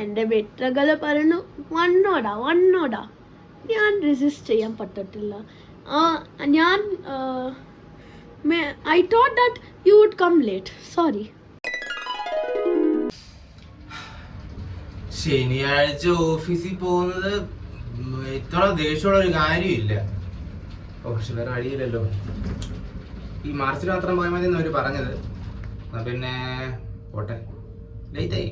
എൻ്റെ ബെറ്ററുകൾ പറഞ്ഞു വന്നോടാ ഞാൻ റെസിസ്റ്റ് ചെയ്യാൻ പറ്റത്തില്ല. ഞാൻ I thought that you would come late. Sorry. ശനിയാഴ്ച ഓഫീസിൽ പോകുന്നത് ഇത്ര ദേഷ്യമുള്ള ഒരു കാര്യമില്ല. പക്ഷെ വേറെ വഴിയില്ലല്ലോ. ഈ മാർച്ചിൽ മാത്രം പോയാൽ മതി എന്നവർ പറഞ്ഞത്. പിന്നെ പോട്ടെ, ലേറ്റായി.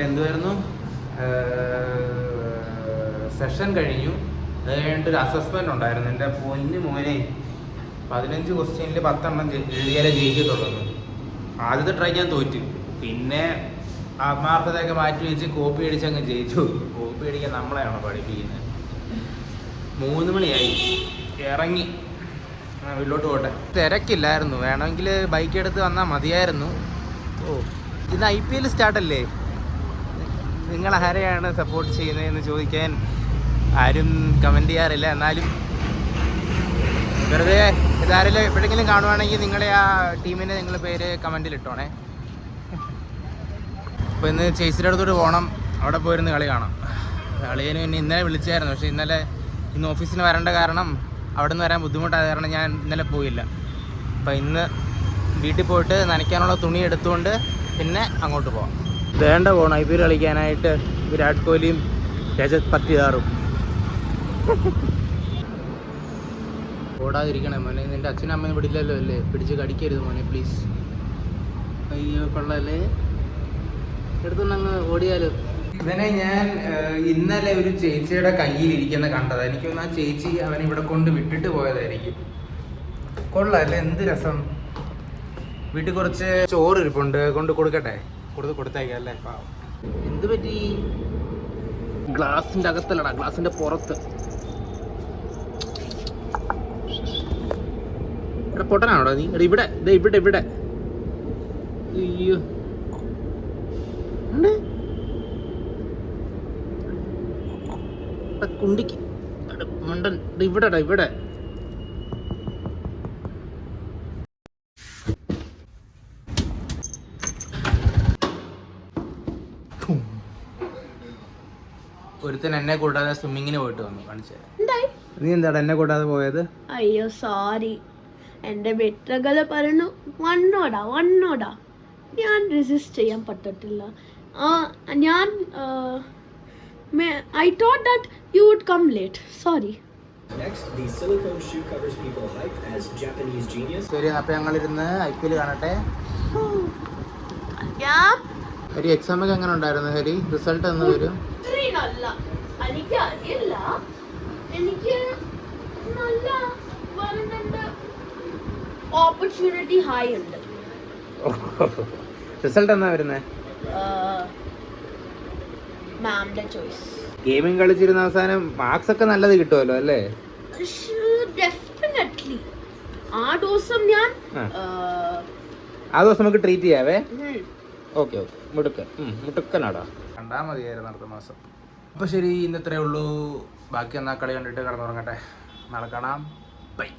എന്തുവായിരുന്നു, സെഷൻ കഴിഞ്ഞു. അത് കഴിഞ്ഞിട്ടൊരു അസസ്മെന്റ് ഉണ്ടായിരുന്നു. എൻ്റെ പൊന്നു മോനെ, 15 ക്വസ്റ്റ്യനിൽ 10 എണ്ണം എഴുതിയാലേ ജയിക്കത്തുള്ളൂ. ആദ്യത്തെ ട്രൈ ഞാൻ തോറ്റു. പിന്നെ ആത്മാർത്ഥതയൊക്കെ മാറ്റി വെച്ച് കോപ്പി അടിച്ച് അങ്ങ് ജയിച്ചു. കോപ്പി അടിക്കാൻ നമ്മളെയാണോ പഠിപ്പിക്കുന്നത്? 3 മണിയായി, ഇറങ്ങി വീട്ടിലോട്ട് പോട്ടെ. തിരക്കില്ലായിരുന്നു, വേണമെങ്കിൽ ബൈക്ക് എടുത്ത് വന്നാൽ മതിയായിരുന്നു. ഇന്ന് IPL സ്റ്റാർട്ടല്ലേ? നിങ്ങൾ ആരെയാണ് സപ്പോർട്ട് ചെയ്യുന്നതെന്ന് ചോദിക്കാൻ ആരും കമൻറ്റ് ചെയ്യാറില്ല. എന്നാലും വെറുതെ ഇതാരെങ്കിലും എപ്പോഴെങ്കിലും കാണുവാണെങ്കിൽ നിങ്ങളെ ആ ടീമിനെ നിങ്ങൾ പേര് കമൻറ്റിൽ ഇട്ടോണേ. അപ്പോൾ ഇന്ന് ചേച്ചിയുടെ അടുത്തോട്ട് പോകണം, അവിടെ പോയിരുന്ന് കളി കാണാം. കളിയന് പിന്നെ ഇന്നലെ വിളിച്ചായിരുന്നു, പക്ഷേ ഇന്ന് ഓഫീസിന് വരേണ്ട കാരണം അവിടെ നിന്ന് വരാൻ ബുദ്ധിമുട്ടായ കാരണം ഞാൻ ഇന്നലെ പോയില്ല. അപ്പോൾ ഇന്ന് വീട്ടിൽ പോയിട്ട് നനയ്ക്കാനുള്ള തുണി എടുത്തുകൊണ്ട് പിന്നെ അങ്ങോട്ട് പോകാം. വേണ്ട പോകണം IPL കളിക്കാനായിട്ട്. വിരാട് കോഹ്ലിയും രജത് പത്തിദാറും. ഓടാതിരിക്കണേ മോനെ, നിൻ്റെ അച്ഛനും അമ്മയും വിടില്ലല്ലോ അല്ലേ? പിടിച്ച് കടിക്കരുത് മോനെ പ്ലീസ്. അയ്യോ കൊള്ളല്ലേ, എടുത്തുകൊണ്ടങ്ങ് ഓടിയാലോ. ഇവനെ ഞാൻ ഇന്നലെ ഒരു ചേച്ചിയുടെ കയ്യിലിരിക്കുന്ന കണ്ടത്. എനിക്ക് തോന്നുന്നു ആ ചേച്ചി അവൻ ഇവിടെ കൊണ്ട് വിട്ടിട്ട് പോയതായിരിക്കും. കൊള്ളാല്ലേ, എന്ത് രസം. വീട്ടിൽ കുറച്ച് ചോറ് ഇരിപ്പുണ്ട്, കൊണ്ട് കൊടുക്കട്ടെ? കൊടുത്തേക്കാം അല്ലേ? എന്ത് പറ്റി? ഗ്ലാസിന്റെ അകത്തല്ലടാ, ഗ്ലാസിന്റെ പുറത്ത്. ഇവിടെ പൊട്ടനാണോടാ നീ? ഇവിടെ ഇവിടെ അയ്യോ കുണ്ടിക്ക് മണ്ടൻ. ഇവിടെ ഒരുത്തൻ എന്നെ കൂടാതെ സ്വിമ്മിങ്ങിന് പോയിട്ട് വന്നു. കാണിച്ചേ, നീ എന്താടാ എന്നെ കൂടാതെ പോയത്? അയ്യോ സോറി. എൻ്റെ ബെറ്ററുകൾ പറഞ്ഞു വന്നോടാ ഞാൻ റെസിസ്റ്റ് ചെയ്യാൻ പറ്റത്തില്ല. ഞാൻ I thought that you would come late. Sorry. Next, the silicone shoe covers people hype as Japanese genius. ശരി, അപ്പോൾ ഞങ്ങളിരുന്ന് IPL കാണട്ടെ. ഹരി, എക്സാം ഒക്കെ എങ്ങനെ ഉണ്ടായിരുന്നു ഹരി? റിസൾട്ട് എന്ന് വരും? എനിക്ക് അറിയില്ല. എനിക്ക് നല്ല ഓപ്പർച്യൂണിറ്റി ഹൈ ഉണ്ട്. റിസൾട്ട് എന്നാ വരുന്നേ? മാമിന്റെ ചോയ്സ്. ഗെയിമിംഗ് കളിച്ചിരുന്ന അവസാനം മാർക്സ് ഒക്കെ നല്ലത് കിട്ടുമല്ലോ അല്ലേ? ഡെഫിനറ്റ്ലി. ആ ദിവസം നമുക്ക് ട്രീറ്റ് ചെയ്യാവേ. ഓക്കെ മുടുക്കനാടാ. കണ്ടാ മതിയായിരുന്നു അടുത്ത മാസം. അപ്പോൾ ശരി, ഇന്നത്രേ ഉള്ളൂ. ബാക്കി എന്നാ കളി കണ്ടിട്ട് കിടന്നുറങ്ങട്ടെ. നാളെ കാണാം. ബൈ.